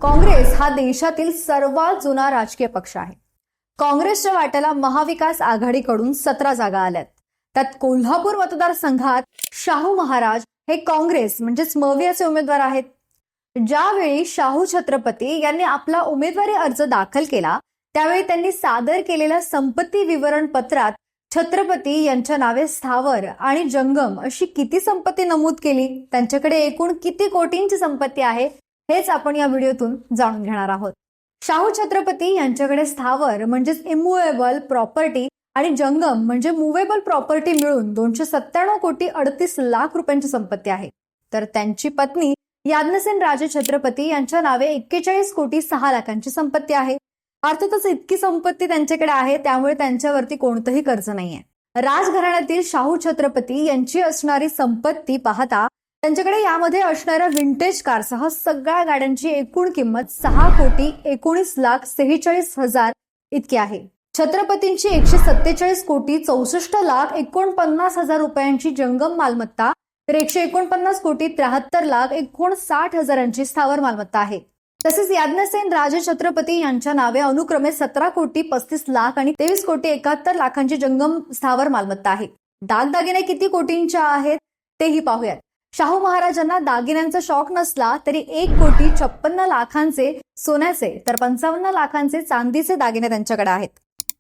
काँग्रेस हा देशातील सर्वात जुना राजकीय पक्ष आहे. काँग्रेसच्या वाट्याला महाविकास आघाडीकडून 17 जागा आल्यात. त्यात कोल्हापूर मतदारसंघात शाहू महाराज हे काँग्रेस म्हणजेच मवियाचे उमेदवार आहेत. ज्यावेळी शाहू छत्रपती यांनी आपला उमेदवारी अर्ज दाखल केला त्यावेळी त्यांनी सादर केलेल्या संपत्ती विवरण पत्रात छत्रपती यांच्या नावे स्थावर आणि जंगम अशी किती संपत्ती नमूद केली, त्यांच्याकडे एकूण किती कोटींची संपत्ती आहे हेच आपण या व्हिडिओतून जाणून घेणार आहोत. शाहू छत्रपती यांच्याकडे स्थावर म्हणजेच इमूवेबल प्रॉपर्टी आणि जंगम म्हणजे मुवेबल प्रॉपर्टी मिळून 297 कोटी 38 लाख रुपयांची संपत्ती आहे. तर त्यांची पत्नी याज्ञसेन राजे छत्रपती यांच्या नावे 41 कोटी 6 लाखांची संपत्ती आहे. अर्थातच इतकी संपत्ती त्यांच्याकडे आहे त्यामुळे त्यांच्यावरती कोणतंही कर्ज नाहीये. राजघराण्यातील शाहू छत्रपती यांची असणारी संपत्ती पाहता त्यांच्याकडे यामध्ये असणाऱ्या विंटेज कारसह सगळ्या गाड्यांची एकूण किंमत 6 कोटी 19 लाख 46 हजार इतकी आहे. छत्रपतींची 147 कोटी 64 लाख 49 हजार रुपयांची जंगम मालमत्ता तर 149 कोटी 73 लाख 59 हजारांची स्थावर मालमत्ता आहे. तसेच याज्ञसेन राजे छत्रपती यांच्या नावे अनुक्रमे 17 कोटी 35 लाख आणि 23 कोटी 71 लाखांची जंगम स्थावर मालमत्ता आहे. दागदागिने किती कोटींच्या आहेत तेही पाहूयात. शाहू महाराजांना दागिन्यांचा शौक नसला तरी 1 कोटी 56 लाखांचे सोन्याचे तर 55 लाखांचे चांदीचे दागिने त्यांच्याकडे आहेत.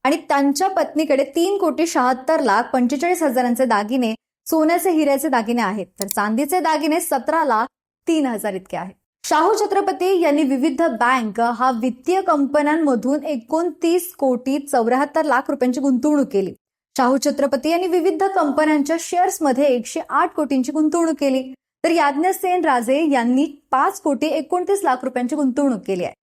आणि त्यांच्या पत्नीकडे 3 कोटी 76 लाख 45 हजारांचे दागिने सोन्याचे हिऱ्याचे दागिने आहेत. तर चांदीचे दागिने 17 लाख 3 हजार इतके आहेत. शाहू छत्रपती यांनी विविध बँक हा वित्तीय कंपन्यांमधून 29 कोटी 74 लाख रुपयांची गुंतवणूक केली. शाहू छत्रपती यांनी विविध कंपन्यांच्या शेअर्समध्ये 108 कोटींची गुंतवणूक केली. तर याज्ञसेन राजे यांनी 5 कोटी 29 लाख रुपयांची गुंतवणूक केली आहे.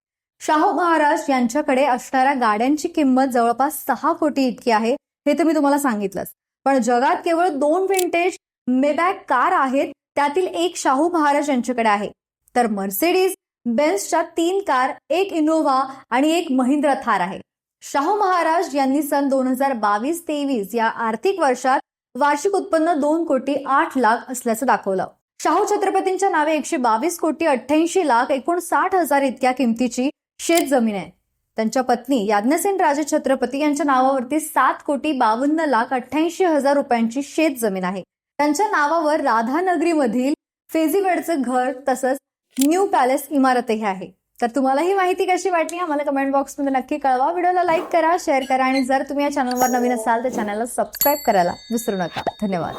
शाहू महाराज यांच्याकडे असणाऱ्या गाड्यांची किंमत जवळपास 6 कोटी इतकी आहे हे तर मी तुम्हाला सांगितलंच. पण जगात केवळ 2 विंटेज मेबॅक कार आहेत त्यातील एक शाहू महाराज यांच्याकडे आहे. तर मर्सिडीज बेन्झच्या 3 कार, 1 इनोव्हा आणि 1 महिंद्रा थार आहे. शाहू महाराज यांनी सन 2022-23 या आर्थिक वर्षात वार्षिक उत्पन्न 2 कोटी 8 लाख असल्याचं दाखवलं. शाहू छत्रपतींच्या नावे 122 कोटी 88 लाख 59 हजार इतक्या किमतीची शेत जमीन आहे. त्यांच्या पत्नी याज्ञसेन राजे छत्रपती यांच्या नावावरती 7 कोटी 52 लाख 88 हजार रुपयांची शेत जमीन आहे. त्यांच्या नावावर राधानगरीमधील फेझीवेडचं घर तसंच न्यू पॅलेस इमारतही आहे. तर तुम्हाला ही माहिती कशी वाटली आम्हाला कमेंट बॉक्समध्ये नक्की कळवा. व्हिडिओला लाईक करा, शेअर करा आणि जर तुम्ही या चॅनलवर नवीन असाल तर चॅनलला सबस्क्राईब करायला विसरू नका. धन्यवाद.